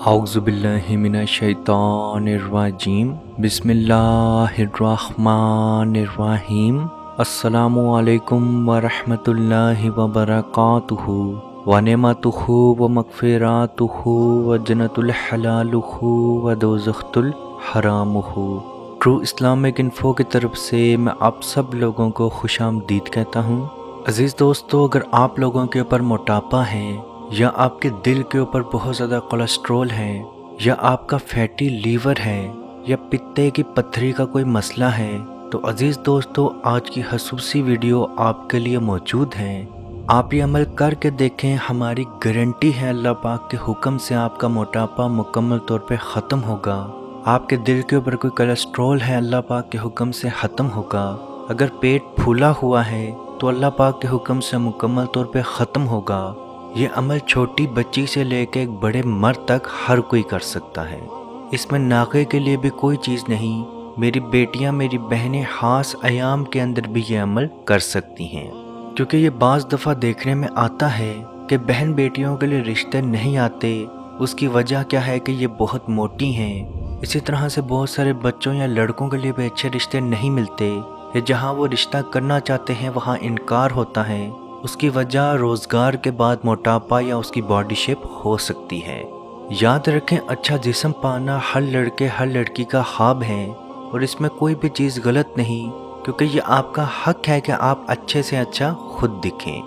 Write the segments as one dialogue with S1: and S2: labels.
S1: औज़ु बिल्लाहि मिनश शैतानिर रजीम बिस्मिल्लाहिर्रहमानिर्रहीम अस्सलामु अलैकुम व रहमतुल्लाहि व बरकातुहू व नेमतुहू व मग़फ़िरतुहू व जन्नतुल हलालुहू व दोज़ख़ुल हरामुहू। ट्रू इस्लामिक इन्फो की तरफ से मैं आप सब लोगों को खुशामदीद कहता हूँ। अज़ीज़ दोस्तों, अगर आप लोगों के ऊपर मोटापा है या आपके दिल के ऊपर बहुत ज़्यादा कोलेस्ट्रॉल है या आपका फैटी लीवर है या पित्ते की पत्थरी का कोई मसला है, तो अज़ीज़ दोस्तों आज की खसूसी वीडियो आपके लिए मौजूद है। आप ये अमल करके देखें, हमारी गारंटी है अल्लाह पाक के हुक्म से आपका मोटापा मुकम्मल तौर पे ख़त्म होगा। आपके दिल के ऊपर कोई कोलेस्ट्रॉल है, अल्लाह पाक के हुक्म से ख़त्म होगा। अगर पेट फूला हुआ है तो अल्लाह पाक के हुक्म से मुकम्मल तौर पे ख़त्म होगा। ये अमल छोटी बच्ची से लेकर एक बड़े मर्द तक हर कोई कर सकता है। इसमें नागे के लिए भी कोई चीज़ नहीं। मेरी बेटियां, मेरी बहनें खास अयाम के अंदर भी ये अमल कर सकती हैं, क्योंकि ये बाज़ दफ़ा देखने में आता है कि बहन बेटियों के लिए रिश्ते नहीं आते। उसकी वजह क्या है कि ये बहुत मोटी हैं। इसी तरह से बहुत सारे बच्चों या लड़कों के लिए भी अच्छे रिश्ते नहीं मिलते, या जहाँ वो रिश्ता करना चाहते हैं वहाँ इनकार होता है। उसकी वजह रोज़गार के बाद मोटापा या उसकी बॉडी शेप हो सकती है। याद रखें, अच्छा जिस्म पाना हर लड़के हर लड़की का ख्वाब है और इसमें कोई भी चीज़ गलत नहीं, क्योंकि ये आपका हक है कि आप अच्छे से अच्छा खुद दिखें।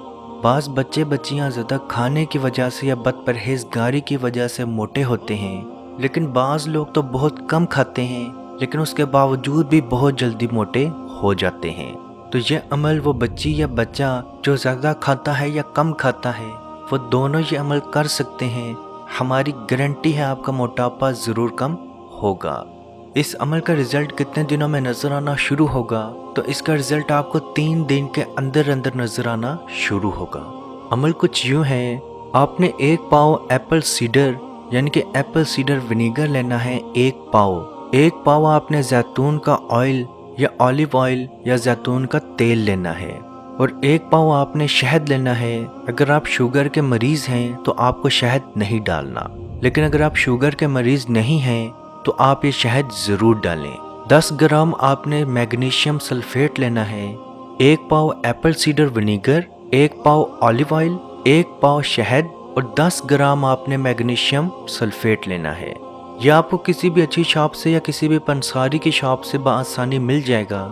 S1: बाज़ बच्चे बच्चियाँ ज़्यादा खाने की वजह से या बदपरहेज़गारी की वजह से मोटे होते हैं, लेकिन बाज़ लोग तो बहुत कम खाते हैं लेकिन उसके बावजूद भी बहुत जल्दी मोटे हो जाते हैं। तो ये अमल वो बच्ची या बच्चा जो ज़्यादा खाता है या कम खाता है, वो दोनों ये अमल कर सकते हैं। हमारी गारंटी है आपका मोटापा ज़रूर कम होगा। इस अमल का रिज़ल्ट कितने दिनों में नज़र आना शुरू होगा, तो इसका रिज़ल्ट आपको 3 दिन के अंदर अंदर नज़र आना शुरू होगा। अमल कुछ यूँ है, आपने 1 पाव एप्पल सीडर यानी कि एप्पल सीडर विनीगर लेना है। 1 पाव आपने जैतून का ऑयल या ऑलिव ऑयल या जैतून का तेल लेना है, और 1 पाव आपने शहद लेना है। अगर आप शुगर के मरीज़ हैं तो आपको शहद नहीं डालना, लेकिन अगर आप शुगर के मरीज़ नहीं हैं तो आप ये शहद ज़रूर डालें। 10 ग्राम आपने मैग्नीशियम सल्फेट लेना है। 1 पाव एप्पल सीडर विनीगर, 1 पाव ऑलिव ऑयल, 1 पाव शहद और 10 ग्राम आपने मैग्नीशियम सल्फेट लेना है। यह आपको किसी भी अच्छी शॉप से या किसी भी पंसारी की शॉप से बआसानी मिल जाएगा,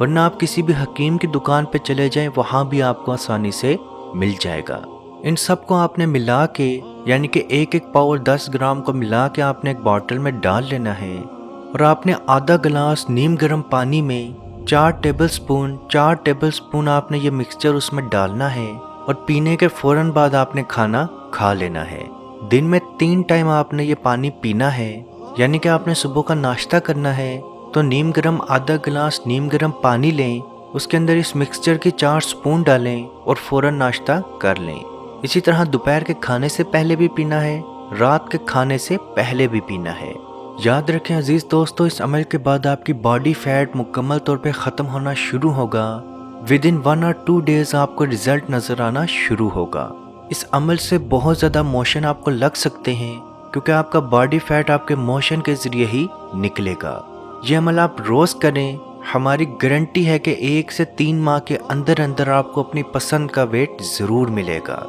S1: वरना आप किसी भी हकीम की दुकान पे चले जाएं, वहाँ भी आपको आसानी से मिल जाएगा। इन सब को आपने मिला के यानी कि 1 पाव और 10 ग्राम को मिला के आपने एक बॉटल में डाल लेना है, और आपने आधा गिलास नीम गर्म पानी में 4 टेबलस्पून आपने ये मिक्सचर उसमें डालना है, और पीने के फ़ौरन बाद आपने खाना खा लेना है। दिन में 3 टाइम आपने ये पानी पीना है, यानी कि आपने सुबह का नाश्ता करना है तो नीम गर्म आधा गिलास नीम गर्म पानी लें, उसके अंदर इस मिक्सचर की 4 स्पून डालें और फ़ौरन नाश्ता कर लें। इसी तरह दोपहर के खाने से पहले भी पीना है, रात के खाने से पहले भी पीना है। याद रखें अजीज़ दोस्तों, इस अमल के बाद आपकी बॉडी फैट मुकम्मल तौर पे ख़त्म होना शुरू होगा। विदिन 1 और 2 डेज़ आपको रिज़ल्ट नज़र आना शुरू होगा। इस अमल से बहुत ज़्यादा मोशन आपको लग सकते हैं, क्योंकि आपका बॉडी फैट आपके मोशन के ज़रिए ही निकलेगा। ये अमल आप रोज़ करें, हमारी गारंटी है कि 1 से 3 माह के अंदर अंदर आपको अपनी पसंद का वेट ज़रूर मिलेगा।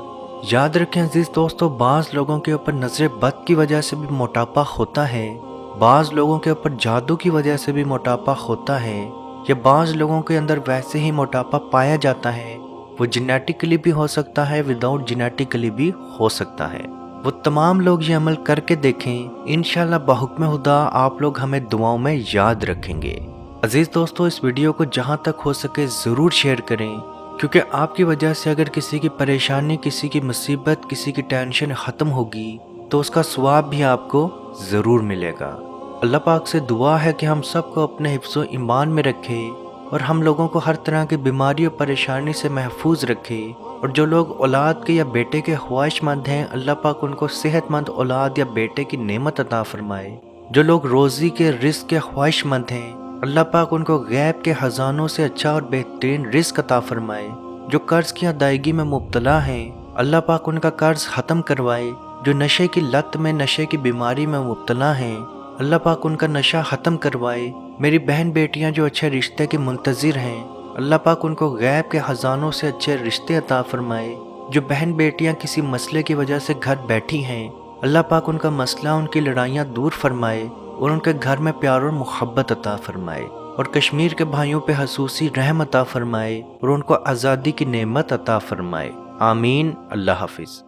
S1: याद रखें अजीज़ दोस्तों, बाज़ लोगों के ऊपर नज़र बद की वजह से भी मोटापा होता है, बाज़ लोगों के ऊपर जादू की वजह से भी मोटापा होता है, या बाज़ लोगों के अंदर वैसे ही मोटापा पाया जाता है। वो जेनेटिकली भी हो सकता है, विदाउट जेनेटिकली भी हो सकता है। वो तमाम लोग ये अमल करके देखें, इंशाल्लाह बहुक्म खुदा आप लोग हमें दुआओं में याद रखेंगे। अजीज़ दोस्तों, इस वीडियो को जहाँ तक हो सके ज़रूर शेयर करें, क्योंकि आपकी वजह से अगर किसी की परेशानी, किसी की मुसीबत, किसी की टेंशन ख़त्म होगी तो उसका सवाब भी आपको ज़रूर मिलेगा। अल्लाह पाक से दुआ है कि हम सबको अपने हिफ्ज़ो ईमान में रखे और हम लोगों को हर तरह की बीमारी और परेशानी से महफूज रखे, और जो लोग औलाद के या बेटे के ख्वाहिशमंद हैं, अल्लाह पाक उनको सेहतमंद औलाद या बेटे की नेमत अता फरमाए। जो लोग रोज़ी के रिस्क के ख्वाहिशमंद हैं, अल्लाह पाक उनको गैब के ख़जानों से अच्छा और बेहतरीन रिस्क अता फरमाए। जो कर्ज़ की अदायगी में मुब्तला हैं, अल्लाह पाक उनका कर्ज़ ख़त्म करवाए। جو نشے کی لت میں، نشے کی بیماری میں مبتلا ہیں، اللہ پاک ان کا نشہ ختم کروائے۔ میری بہن بیٹیاں جو اچھے رشتے کے منتظر ہیں، اللہ پاک ان کو غیب کے خزانوں سے اچھے رشتے عطا فرمائے۔ جو بہن بیٹیاں کسی مسئلے کی وجہ سے گھر بیٹھی ہیں، اللہ پاک ان کا مسئلہ، ان کی لڑائیاں دور فرمائے اور ان کے گھر میں پیار اور محبت عطا فرمائے، اور کشمیر کے بھائیوں پہ خصوصی رحم عطا فرمائے اور ان کو آزادی کی نعمت عطا فرمائے۔ آمین۔ اللہ حافظ۔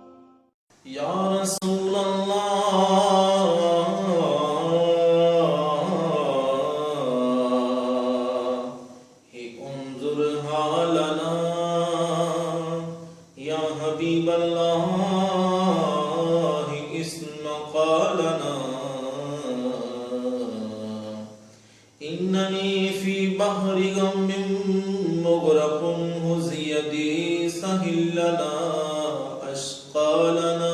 S2: یا رسول اللہ انظر حالنا، یا حبیب اللہ اسمع قالنا، اننی فی بحر غم مغرق ہز یدی سہل لنا اشقالنا۔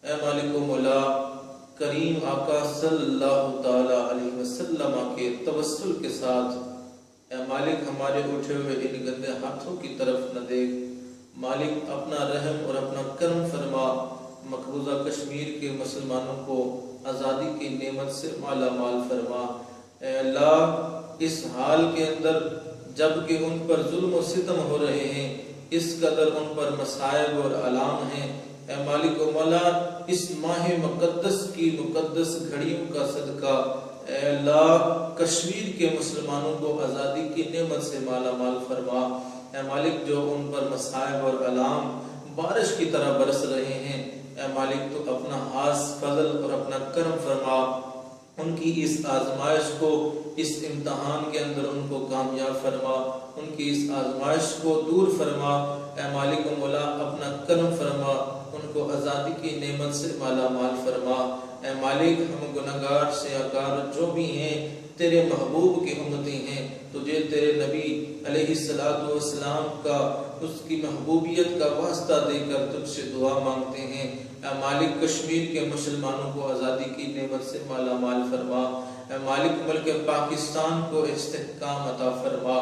S2: اے مالک و مولا، کریم آقا صلی اللہ تعالی علیہ وسلم کے توسل کے ساتھ اے مالک ہمارے اٹھے ہوئے ان گندے ہاتھوں کی طرف نہ دیکھ، مالک اپنا رحم اور اپنا کرم فرما، مقبوضہ کشمیر کے مسلمانوں کو آزادی کی نعمت سے مالا مال فرما۔ اے اللہ، اس حال کے اندر جب کہ ان پر ظلم و ستم ہو رہے ہیں، اس قدر ان پر مصائب اور آلام ہیں، اے مالک و مولا، اس ماہ مقدس کی مقدس گھڑیوں کا صدقہ اے اللہ کشمیر کے مسلمانوں کو آزادی کی نعمت سے مالا مال فرما۔ اے مالک، جو ان پر مصائب اور آلام بارش کی طرح برس رہے ہیں، اے مالک تو اپنا خاص فضل اور اپنا کرم فرما، ان کی اس آزمائش کو، اس امتحان کے اندر ان کو کامیاب فرما، ان کی اس آزمائش کو دور فرما۔ اے مالک و مولا، اپنا کرم فرما، ان کو آزادی کی نعمت سے مالا مال فرما۔ اے مالک، ہم گناہگار سیاہکار جو بھی ہیں، تیرے محبوب کی امتی ہیں، تجھے تیرے نبی علیہ السلام کا، اس کی محبوبیت کا واسطہ دے کر تجھ سے دعا مانگتے ہیں۔ اے مالک، کشمیر کے مسلمانوں کو آزادی کی نعمت سے مالا مال فرما۔ اے مالک، ملک پاکستان کو استحکام عطا فرما،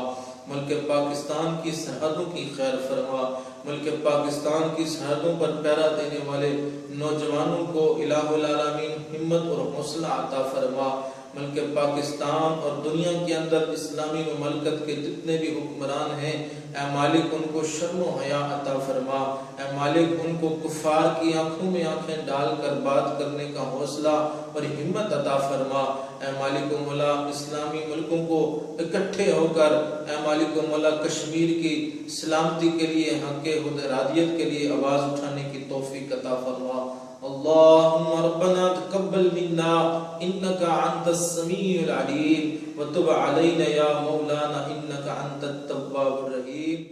S2: ملک پاکستان کی سرحدوں کی خیر فرما، ملک پاکستان کی سرحدوں پر پہرا دینے والے نوجوانوں کو الہ العالمین ہمت اور حوصلہ عطا فرما۔ ملک پاکستان اور دنیا کے اندر اسلامی مملکت کے جتنے بھی حکمران ہیں، اے مالک ان کو شرم و حیا عطا فرما۔ اے مالک، ان کو کفار کی آنکھوں میں آنکھیں ڈال کر بات کرنے کا حوصلہ اور ہمت عطا فرما۔ اے مالک و مولا، اسلامی ملکوں کو اکٹھے ہو کر اے مالک و مولا کشمیر کی سلامتی کے لیے، حق خودارادیت کے لیے آواز اٹھانے کی توفیق عطا فرما۔ اللہم ربنا تقبل منا انکا انت السمیع العلیم وتب علینا یا مولانا انکا انت التواب الرحیم۔